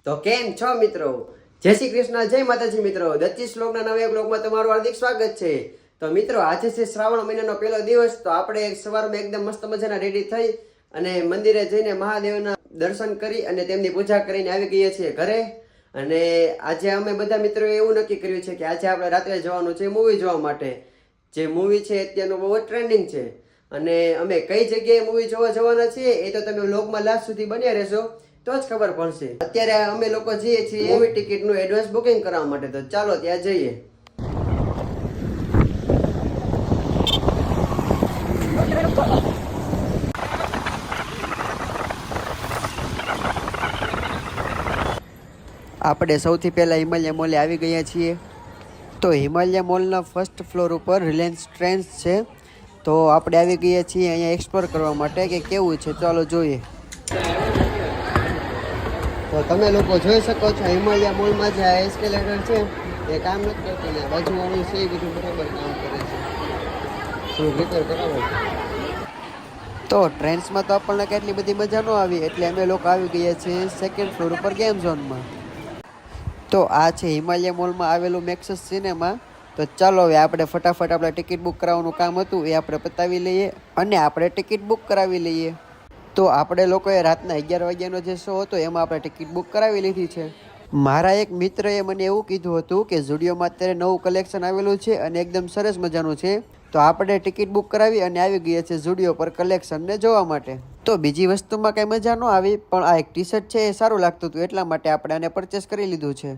તો કેમ છો મિત્રો? જય શ્રી કૃષ્ણ, જય માતાજી મિત્રો. દત્તી શ્લોકના નવા બ્લોગમાં તમારું હાર્દિક સ્વાગત છે. તો મિત્રો, આજે છે શ્રાવણ મહિનાનો પહેલો દિવસ. તો આપણે સવારમાં એકદમ મસ્ત મજાના રેડી થઈ અને મંદિરે જઈને મહાદેવના દર્શન કરી અને તેમની પૂજા કરીને આવી ગયા છીએ ઘરે. અને આજે અમે બધા મિત્રોએ એવું નક્કી કર્યું છે કે આજે આપણે રાત્રે જવાનું છે મૂવી જોવા માટે. જે મૂવી છે અત્યારનું બહુ જ ટ્રેન્ડિંગ છે. અને અમે કઈ જગ્યાએ મૂવી જોવા જવાના છીએ એ તો તમે વ્લોગમાં લાસ્ટ સુધી બન્યા રહેશો તો જ ખબર પડશે. અત્યારે અમે લોકો જઈએ છીએ મૂવી ટિકિટનું એડવાન્સ બુકિંગ કરવા માટે. તો ચાલો ત્યાં જઈએ. આપણે સૌથી પહેલા હિમાલય મોલે આવી ગયા છીએ. તો હિમાલય મોલના ફર્સ્ટ ફ્લોર ઉપર રિલાયન્સ ટ્રેન્ડ્સ છે. તો આપણે આવી ગયા છીએ અહીંયા એક્સપ્લોર કરવા માટે કે કેવું છે. ચાલો જોઈએ. તો તમે લોકો જોઈ શકો છો હિમાલય મોલમાં જે એસ્કેલેટર છે એ કામ નથી કરતું ને બાજુવાળું છે એ બધું બરાબર કામ કરે છે. થોડું રિપેર કરાવો. તો ટ્રેન્ડ્સમાં તો આપણને કેટલી બધી મજા ન આવી એટલે અમે લોકો આવી ગયા છીએ સેકન્ડ ફ્લોર ઉપર ગેમ ઝોનમાં. તો આ છે હિમાલય મોલમાં આવેલું મેક્સસ સિનેમા. તો ચાલો હવે આપણે ફટાફટ આપણે ટિકિટ બુક કરાવવાનું કામ હતું એ આપણે પતાવી લઈએ અને આપણે ટિકિટ બુક કરાવી લઈએ. તો આપણે લોકોએ રાતના 11 વાગ્યાનો જે શો હતો એમાં આપણે ટિકિટ બુક કરાવી લીધી છે. મારા એક મિત્રએ મને એવું કીધું હતું કે ઝુડિયોમાં અત્યારે નવું કલેક્શન આવેલું છે અને એકદમ સરસ મજાનું છે. તો આપણે ટિકિટ બુક કરાવી અને આવી ગયા છે ઝુડિયો પર કલેક્શનને જોવા માટે. તો બીજી વસ્તુમાં કંઈ મજા ન આવી પણ આ એક ટી શર્ટ છે એ સારું લાગતું હતું એટલા માટે આપણે આને પરચેસ કરી લીધું છે.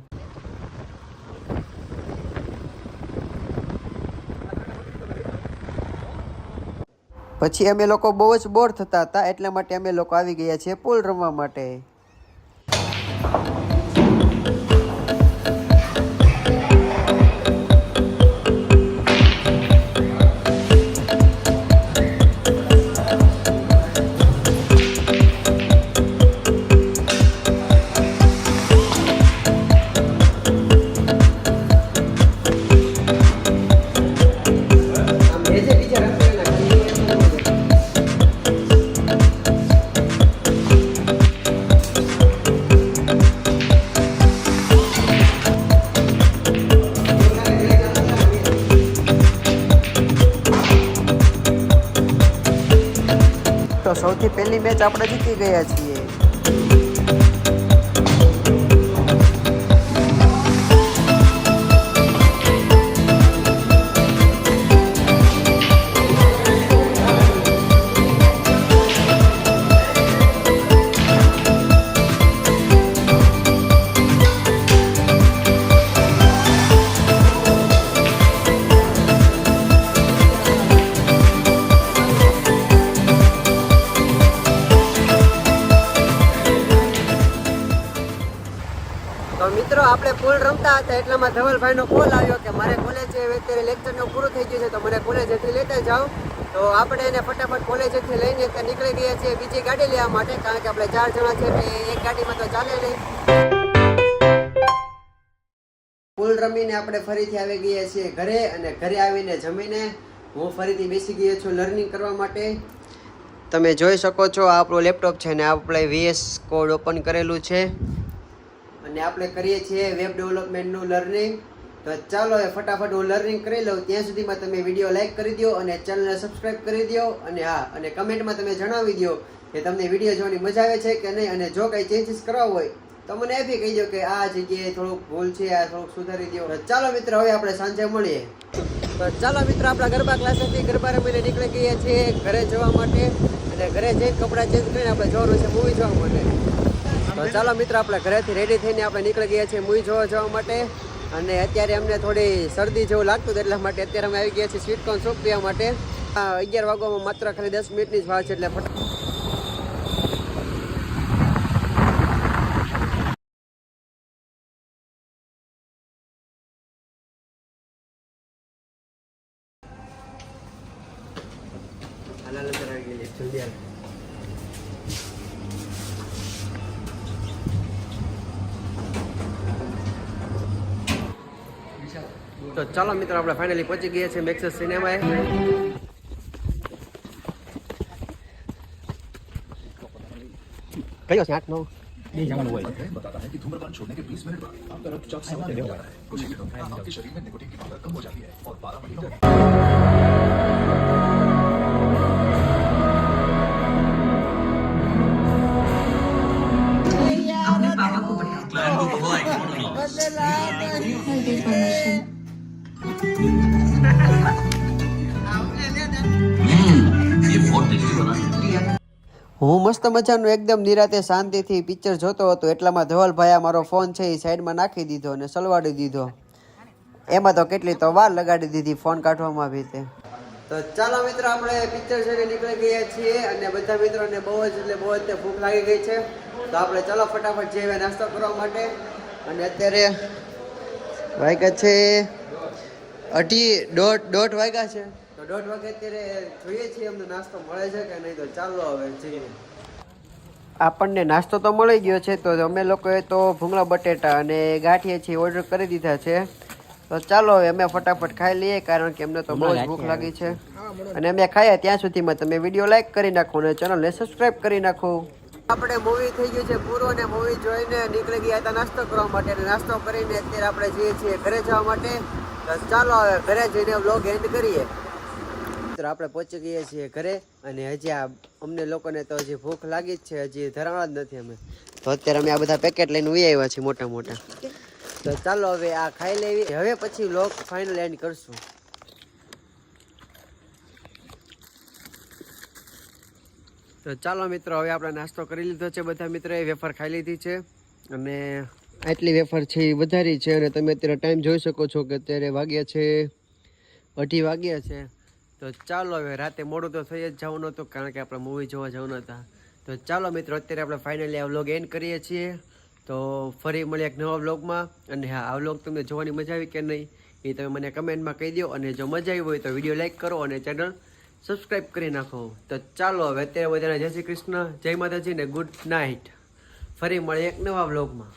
પછી અમે લોકો બહુ જ બોર થતા હતા એટલા માટે અમે લોકો આવી ગયા છીએ પૂલ રમવા માટે. તો સૌથી પહેલી મેચ આપણે જીતી ગયા છીએ. તો મિત્રો, આપણે પૂલ રમતા હતા એટલામાં ધવલભાઈનો કોલ આવ્યો કે મારે કોલેજે અત્યારે લેક્ચરનું પૂરું થઈ ગયું છે તો મને કોલેજેથી લેતા જાઓ. તો આપણે એને ફટાફટ કોલેજેથી લઈને ત્યાં નીકળી ગયા છીએ બીજી ગાડી લેવા માટે, કારણ કે આપણે 4 જણા છે એટલે એક ગાડીમાં તો ચાલે નહીં. પૂલ રમીને આપણે ફરીથી આવી ગયા છીએ ઘરે અને ઘરે આવીને જમીને હું ફરીથી બેસી ગયો છું લર્નિંગ કરવા માટે. તમે જોઈ શકો છો આ આપણું લેપટોપ છે ને આપણે VS કોડ ઓપન કરેલું છે અને આપણે કરીએ છીએ વેબ ડેવલપમેન્ટનું લર્નિંગ. તો ચાલો એ ફટાફટ હું લર્નિંગ કરી લઉં. ત્યાં સુધીમાં તમે વિડીયો લાઇક કરી દો અને ચેનલને સબસ્ક્રાઈબ કરી દો અને અને કમેન્ટમાં તમે જણાવી દો કે તમને વિડીયો જોવાની મજા આવે છે કે નહીં. અને જો કંઈ ચેન્જીસ કરવા હોય તો મને એ બી કહી દો કે આ જગ્યાએ થોડુંક ભૂલ છે, આ થોડુંક સુધારી દો. ચાલો મિત્રો, હવે આપણે સાંજે મળીએ. તો ચાલો મિત્રો, આપણા ગરબા ક્લાસેથી ગરબા રમીને નીકળી ગયા છીએ ઘરે જવા માટે અને ઘરે જઈને કપડાં ચેન્જ કરીને આપણે જવાનું છે મૂવી જોવા માટે. તો ચાલો મિત્રો, આપણે ઘરેથી રેડી થઈને આપણે નીકળી ગયા છીએ મૂવી જોવા જવા માટે. અને અત્યારે અમને થોડી શરદી જેવું લાગતું હતું એટલા માટે અત્યારે અમે આવી ગયા છીએ સ્વીટકોર્ન સૂપ પીવા માટે. 11 વાગ્યામાં માત્ર ખાલી 10 મિનિટની જ વાર છે એટલે તો ચાલો મિત્રો આપણે ફાઇનલી પહોંચી ગયા છીએ મેક્સેસ સિનેમાએ. કયો છે 8-9 नहीं जवान हुआ है बताता है कि धूम्रपान छोड़ने के 20 मिनट बाद आपका रक्तचाप सामान्य हो जाता है कुछ ही दिनों में आपके शरीर में निकोटीन की मात्रा कम हो जाती है और 12 महीनों में अपने पापा को ये बहुत टेस्टी बना है. હું મસ્ત મજાનું એકદમ નિરાતે શાંતિથી પિક્ચર જોતો હતો એટલામાં ધવલભાઈએ મારો ફોન છે એ સાઈડમાં નાખી દીધો અને સલવાડી દીધો. એમાં તો કેટલી તો વાર લગાડી દીધી ફોન કાઢવામાં બી તે. તો ચાલો મિત્રો આપણે પિક્ચર જોઈને નીકળી ગયા છીએ અને બધા મિત્રોને બહુ જ ભૂખ લાગી ગઈ છે. તો આપણે ચલો ફટાફટ જઈએ નાસ્તો કરવા માટે. અને અત્યારે વાગ્યા છે 1:30 વાગ્યા છે. તો 1:30 વાગે અત્યારે જોઈએ છીએ અમને નાસ્તો મળે છે કે નહીં. તો ચાલો હવે જઈએ. આપણને નાસ્તો તો મળી ગયો છે. તો અમે લોકોએ તો ભૂંગળા બટેટા અને ગાંઠિયા છે ઓર્ડર કરી દીધા છે. તો ચાલો હવે અમે ફટાફટ ખાઈ લઈએ કારણ કે અમને તો બહુ જ ભૂખ લાગી છે. અને અમે ખાઈએ ત્યાં સુધીમાં તમે વિડીયો લાઈક કરી નાખો અને ચેનલને સબસ્ક્રાઈબ કરી નાખો. આપણે મૂવી થઈ ગયું છે પૂરો અને મૂવી જોઈને નીકળી ગયા હતા નાસ્તો કરવા માટે. અને નાસ્તો કરીને અત્યારે આપણે જઈએ છીએ ઘરે જવા માટે. તો ચાલો હવે ઘરે જઈને વ્લોગ એન્ડ કરીએ. આપણે પહોંચી ગયા છીએ ઘરે અને હજી અમને લોકોને તો હજી ભૂખ લાગી જ છે. હજી ધરાણા જ નથી અમે. તો અત્યારે અમે આ બધા પેકેટ લઈને ઉઈ આવ્યા છીએ મોટા મોટા. તો ચાલો હવે આ ખાઈ લેવી. હવે પછી વ્લોગ ફાઇનલ એન્ડ કરશું. તો ચાલો મિત્રો હવે આપણે નાસ્તો કરી લીધો છે. બધા મિત્રોએ વેફર ખાઈ લીધી છે અને આટલી વેફર છે એ વધારી છે. અને તમે અત્યારે ટાઈમ જોઈ શકો છો કે અત્યારે વાગ્યા છે 2:30 વાગ્યા છે. તો ચાલો હવે રાતે મોડું તો થઈ જ જવાનું હતું કારણ કે આપણે મૂવી જોવા જવાનું હતા. તો ચાલો મિત્રો અત્યારે આપણે ફાઇનલી આ વ્લોગ એન્ડ કરીએ છીએ. તો ફરી મળીએ એક નવા વ્લોગમાં. અને હા આ વ્લોગ તમને જોવાની મજા આવી કે નહીં એ તમે મને કમેન્ટમાં કહી દો. અને જો મજા આવી હોય તો વિડીયો લાઈક કરો અને ચેનલ સબસ્ક્રાઈબ કરી નાખો. તો ચાલો હવે અત્યારે બધાને જય શ્રી કૃષ્ણ, જય માતાજી ને ગુડ નાઇટ. ફરી મળીએ એક નવા વ્લોગમાં.